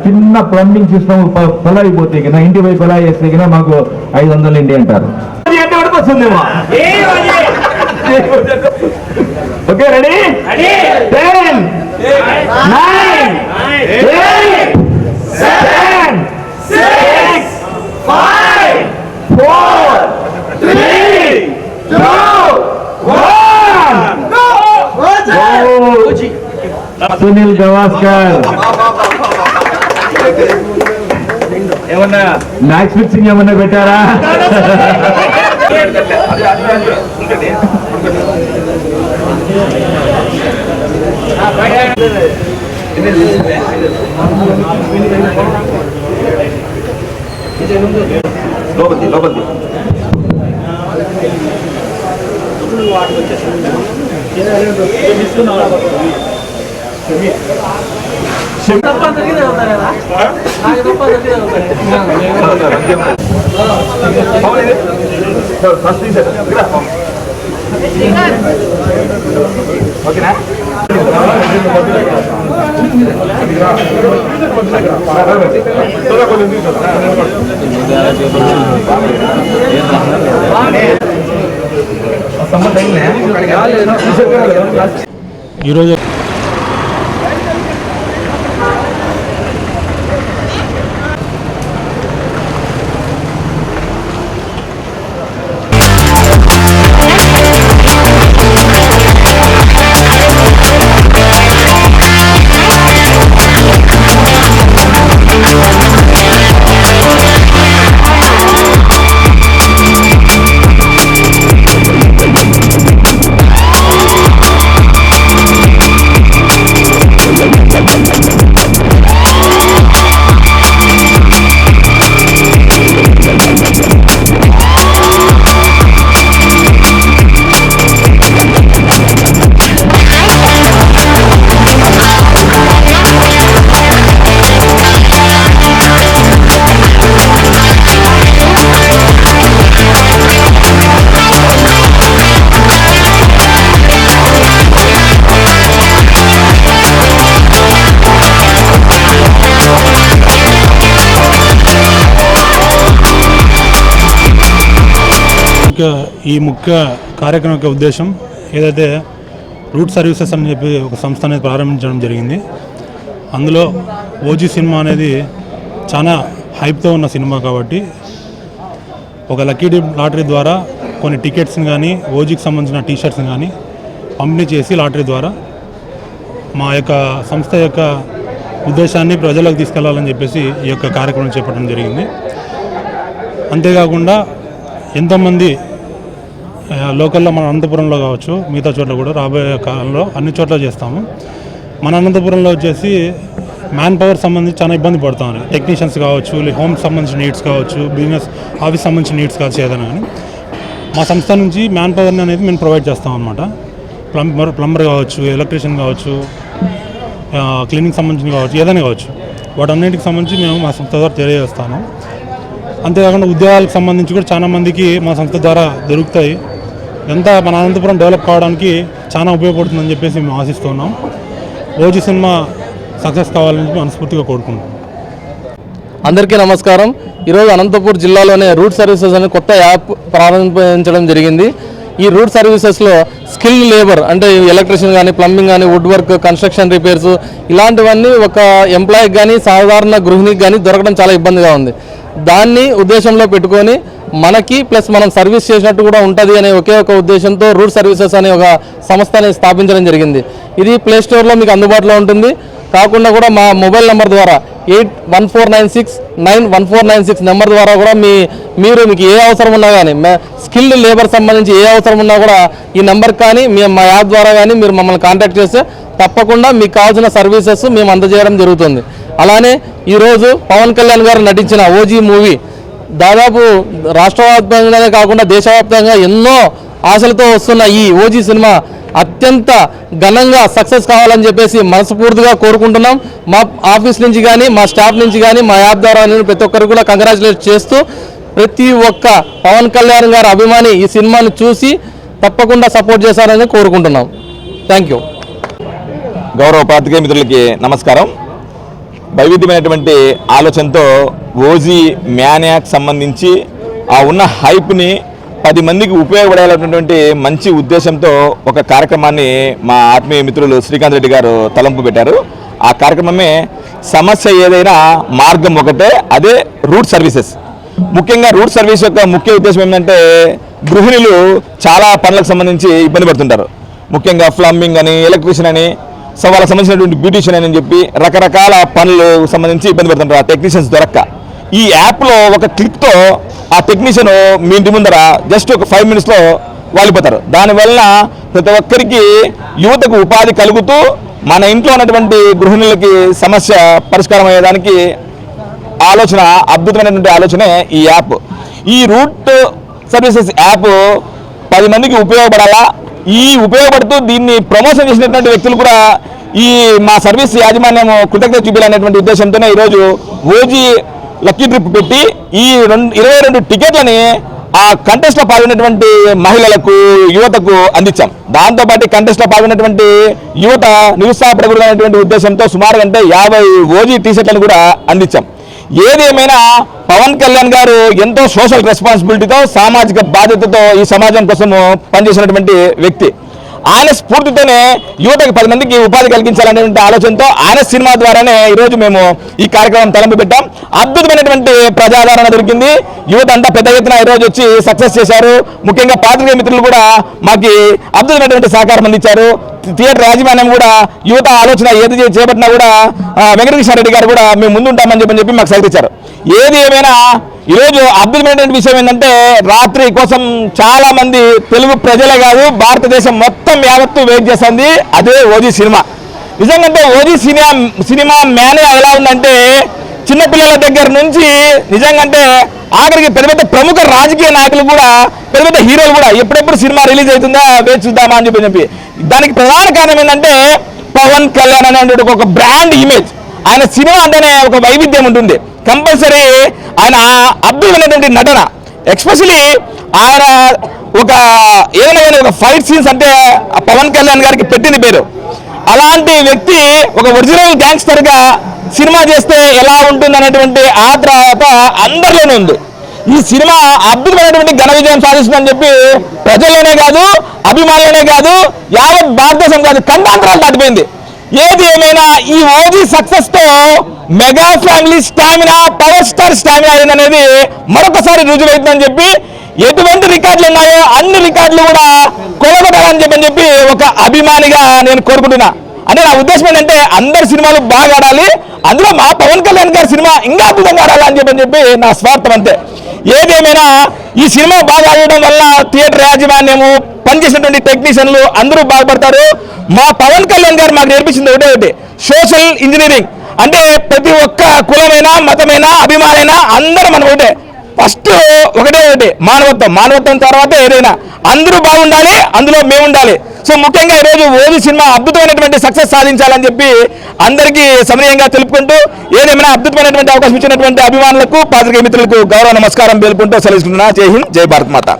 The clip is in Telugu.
చిన్న ప్లంబింగ్ సిస్టమ్ కొలాయి పోతే కన్నా ఇంటి పోయి కొలాయి వేస్తే కన్నా మాకు 500 ఇంటి అంటారు. ఓకే రెడీ 10 9 8 7 6 5 4 3 2 1 సునీల్ గవాస్కర్ ఏమన్నా మ్యాచ్ ఫిక్సింగ్ ఏమన్నా పెట్టారా? లోపలి ఓకేనా? ఈరోజు ఈ ముఖ్య కార్యక్రమం యొక్క ఉద్దేశం ఏదైతే రూట్ సర్వీసెస్ అని చెప్పి ఒక సంస్థ అనేది ప్రారంభించడం జరిగింది. అందులో ఓజీ సినిమా అనేది చాలా హైప్తో ఉన్న సినిమా కాబట్టి ఒక లక్కీ డిప్ లాటరీ ద్వారా కొన్ని టికెట్స్ని కానీ ఓజీకి సంబంధించిన టీషర్ట్స్ని కానీ పంపిణీ చేసి లాటరీ ద్వారా మా యొక్క సంస్థ యొక్క ఉద్దేశాన్ని ప్రజలకు తీసుకెళ్లాలని చెప్పేసి ఈ యొక్క కార్యక్రమం చేపట్టడం జరిగింది. అంతేకాకుండా ఎంతోమంది లోకల్లో మన అనంతపురంలో కావచ్చు మిగతా చోట్ల కూడా రాబోయే కాలంలో అన్ని చోట్ల చేస్తాము. మన అనంతపురంలో వచ్చేసి మ్యాన్ పవర్ సంబంధించి చాలా ఇబ్బంది పడుతాం. టెక్నీషియన్స్ కావచ్చు, హోమ్ సంబంధించిన నీడ్స్ కావచ్చు, బిజినెస్ ఆఫీస్ సంబంధించిన నీడ్స్ కావచ్చు, ఏదైనా కానీ మా సంస్థ నుంచి మ్యాన్ పవర్ని అనేది మేము ప్రొవైడ్ చేస్తాం అన్నమాట. ప్లంబర్ కావచ్చు, ఎలక్ట్రీషియన్ కావచ్చు, క్లీనింగ్ సంబంధించిన కావచ్చు, ఏదైనా కావచ్చు, వాటన్నిటికి సంబంధించి మేము మా సంస్థ ద్వారా తెలియజేస్తాము. అంతేకాకుండా ఉద్యోగాలకు సంబంధించి కూడా చాలా మందికి మా సంస్థ ద్వారా దొరుకుతాయి. ఎంత మన అనంతపురం డెవలప్ కావడానికి చాలా ఉపయోగపడుతుందని చెప్పేసి మేము ఆశిస్తున్నాం. ఓజీ సినిమా సక్సెస్ కావాలని మనస్ఫూర్తిగా కోరుకుంటున్నాం. అందరికీ నమస్కారం. ఈరోజు అనంతపూర్ జిల్లాలోనే రూట్ సర్వీసెస్ అనే కొత్త యాప్ ప్రారంభించడం జరిగింది. ఈ రూట్ సర్వీసెస్లో స్కిల్ లేబర్ అంటే ఎలక్ట్రీషియన్ కానీ, ప్లంబింగ్ కానీ, వుడ్ వర్క్, కన్స్ట్రక్షన్ రిపేర్స్ ఇలాంటివన్నీ ఒక ఎంప్లాయీకి కానీ, సాధారణ గృహిణికి కానీ దొరకడం చాలా ఇబ్బందిగా ఉంది. దాన్ని ఉద్దేశంలో పెట్టుకొని మనకి ప్లస్ మనం సర్వీస్ చేసినట్టు కూడా ఉంటుంది అనే ఒకే ఒక ఉద్దేశంతో రూట్ సర్వీసెస్ అనే ఒక సంస్థని స్థాపించడం జరిగింది. ఇది ప్లే స్టోర్లో మీకు అందుబాటులో ఉంటుంది. కాకుండా కూడా మా మొబైల్ నెంబర్ ద్వారా 8149691496 నెంబర్ ద్వారా కూడా మీకు ఏ అవసరం ఉన్నా కానీ, స్కిల్డ్ లేబర్ సంబంధించి ఏ అవసరం ఉన్నా కూడా ఈ నెంబర్కి కానీ మా యాప్ ద్వారా కానీ మీరు మమ్మల్ని కాంటాక్ట్ చేస్తే తప్పకుండా మీకు కావాల్సిన సర్వీసెస్ మేము అందజేయడం జరుగుతుంది. అలానే ఈరోజు పవన్ కళ్యాణ్ గారు నటించిన ఓజీ మూవీ దాదాపు రాష్ట్రవ్యాప్తంగానే కాకుండా దేశవ్యాప్తంగా ఎన్నో ఆశలతో వస్తున్న ఈ ఓజీ సినిమా అత్యంత ఘనంగా సక్సెస్ కావాలని చెప్పేసి మనస్ఫూర్తిగా కోరుకుంటున్నాం. మా ఆఫీస్ నుంచి కానీ, మా స్టాఫ్ నుంచి కానీ, మా యాప్ ద్వారా నేను ప్రతి ఒక్కరికి కూడా కంగ్రాచులేట్ చేస్తూ ప్రతి ఒక్క పవన్ కళ్యాణ్ గారి అభిమాని ఈ సినిమాని చూసి తప్పకుండా సపోర్ట్ చేశారని కోరుకుంటున్నాం. Thank you. గౌరవ పాత్రికేయ మిత్రులకి నమస్కారం. వైవిధ్యమైనటువంటి ఆలోచనతో ఓజీ మ్యానియాక్ సంబంధించి ఆ ఉన్న హైప్ని 10 మందికి ఉపయోగపడేటటువంటి మంచి ఉద్దేశంతో ఒక కార్యక్రమాన్ని మా ఆత్మీయ మిత్రులు శ్రీకాంత్ రెడ్డి గారు తలంపు పెట్టారు. ఆ కార్యక్రమమే సమస్య ఏదైనా మార్గం ఒకటే, అదే రూట్ సర్వీసెస్. ముఖ్యంగా రూట్ సర్వీస్ యొక్క ముఖ్య ఉద్దేశం ఏంటంటే గృహిణులు చాలా పనులకు సంబంధించి ఇబ్బంది పడుతుంటారు. ముఖ్యంగా ప్లంబింగ్ అని, ఎలక్ట్రీషియన్ అని, సో వాళ్ళకి సంబంధించినటువంటి బ్యూటిషియన్ అని చెప్పి రకరకాల పనులు సంబంధించి ఇబ్బంది పడుతుంటారు ఆ టెక్నీషియన్స్ దొరక్క. ఈ యాప్లో ఒక క్లిక్తో ఆ టెక్నీషియన్ మీ ఇంటి ముందర జస్ట్ ఒక 5 minutesలో వాలిపోతారు. దానివల్ల ప్రతి ఒక్కరికి యువతకు ఉపాధి కలుగుతూ మన ఇంట్లో ఉన్నటువంటి గృహిణులకి సమస్య పరిష్కారం అయ్యేదానికి అద్భుతమైనటువంటి ఆలోచనే ఈ యాప్. ఈ రూట్ సర్వీసెస్ యాప్ 10 మందికి ఉపయోగపడాలా, ఈ ఉపయోగపడుతూ దీన్ని ప్రమోషన్ చేసినటువంటి వ్యక్తులు కూడా ఈ మా సర్వీస్ యాజమాన్యం కృతజ్ఞత చూపించాలనేటువంటి ఉద్దేశంతోనే ఈరోజు ఓజీ లక్కీ ట్రిప్ పెట్టి ఈ 22 టికెట్లని ఆ కంటెస్ట్లో పాల్గొన్నటువంటి మహిళలకు, యువతకు అందించాం. దాంతోపాటు కంటెస్ట్లో పాల్గొన్నటువంటి యువత నిరుత్సాహపడకూడదనేటువంటి ఉద్దేశంతో సుమారు 50 ఓజీ టీషర్ట్లను కూడా అందించాం. ఏది ఏమైనా పవన్ కళ్యాణ్ గారు ఎంతో సోషల్ రెస్పాన్సిబిలిటీతో, సామాజిక బాధ్యతతో ఈ సమాజం కోసం పనిచేసినటువంటి వ్యక్తి. ఆయన స్ఫూర్తితోనే యువతకు 10 మందికి ఉపాధి కలిగించాలనేటువంటి ఆలోచనతో ఆయన సినిమా ద్వారానే ఈరోజు మేము ఈ కార్యక్రమం తలంపు పెట్టాం. అద్భుతమైనటువంటి ప్రజాదరణ దొరికింది. యువత అంతా పెద్ద ఎత్తున ఈరోజు వచ్చి సక్సెస్ చేశారు. ముఖ్యంగా పాత్రికేయ మిత్రులు కూడా మాకు అద్భుతమైనటువంటి సహకారం అందించారు. థియేటర్ యాజమాన్యం కూడా యువత ఆలోచన ఏది చేపట్టినా కూడా వెంకటకృష్ణారెడ్డి గారు కూడా మేము ముందుంటామని చెప్పి మాకు సహకరించారు. ఏది ఏమైనా ఈరోజు అద్భుతమైనటువంటి విషయం ఏంటంటే రాత్రి కోసం చాలా మంది తెలుగు ప్రజలే కాదు భారతదేశం మొత్తం యావత్తు వెయిట్ చేస్తుంది. అదే ఓజీ సినిమా. నిజంగా ఓజీ సినిమా మేనే ఎలా ఉందంటే చిన్నపిల్లల దగ్గర నుంచి నిజంగా ఆఖరికి పెద్ద పెద్ద ప్రముఖ రాజకీయ నాయకులు కూడా, పెద్ద పెద్ద హీరోలు కూడా ఎప్పుడెప్పుడు సినిమా రిలీజ్ అవుతుందా వేచి చూద్దామా అని చెప్పి దానికి ప్రధాన కారణం ఏంటంటే పవన్ కళ్యాణ్ అనే ఒక బ్రాండ్ ఇమేజ్. ఆయన సినిమా అంటేనే ఒక వైవిధ్యం ఉంటుంది. కంపల్సరీ ఆయన అద్భుతమైనటువంటి నటన, ఎక్స్పెషలీ ఆయన ఏదైనా ఒక ఫైట్ సీన్స్ అంటే పవన్ కళ్యాణ్ గారికి పెట్టింది పేరు. అలాంటి వ్యక్తి ఒక ఒరిజినల్ గ్యాంగ్స్టర్గా సినిమా చేస్తే ఎలా ఉంటుంది అనేటువంటి ఆత్రత అందరిలోనే ఉంది. ఈ సినిమా అద్భుతమైనటువంటి ఘన విజయం సాధిస్తుందని చెప్పి ప్రజల్లోనే కాదు, అభిమానులనే కాదు, యావత్ భారతదేశం కాదు, ఖండాంతరాలు దాటిపోయింది. ఏది ఏమైనా ఈ ఓజీ సక్సెస్ తో mega family stamina, power star stamina అనేది మరొకసారి రుజువైతుందని చెప్పి ఎటువంటి రికార్డులు ఉన్నాయో అన్ని రికార్డులు కూడా కొలగొట్టాలని చెప్పి ఒక అభిమానిగా నేను కోరుకుంటున్నా. అంటే నా ఉద్దేశం ఏంటంటే అందరి సినిమాలు బాగా ఆడాలి, అందులో మా పవన్ కళ్యాణ్ గారి సినిమా ఇంకా అద్భుతంగా ఆడాలి అని చెప్పి నా స్వార్థం అంతే. ఏదేమైనా ఈ సినిమా బాగా ఆడడం వల్ల థియేటర్ యాజమాన్యము, పనిచేసినటువంటి టెక్నీషియన్లు అందరూ బాగుపడతారు. మా పవన్ కళ్యాణ్ గారు మాకు నేర్పించింది ఒకటే, సోషల్ ఇంజనీరింగ్. అంటే ప్రతి ఒక్క కులమైనా, మతమైనా, అభిమానైనా అందరూ మనం ఒకటే. ఫస్ట్ ఒకటే మానవత్వం తర్వాత ఏదైనా అందరూ బాగుండాలి, అందులో మేము ఉండాలి. సో ముఖ్యంగా ఈరోజు ఓజీ సినిమా అద్భుతమైనటువంటి సక్సెస్ సాధించాలని చెప్పి అందరికీ సమనీయంగా తెలుపుకుంటూ, ఏదేమైనా అద్భుతమైనటువంటి అవకాశం ఇచ్చినటువంటి అభిమానులకు, పాత్రికేయ మిత్రులకు గౌరవ నమస్కారం తెలుపుకుంటూ సెలవుకుంటున్నా. జై హింద్, జై భారత్ మాత.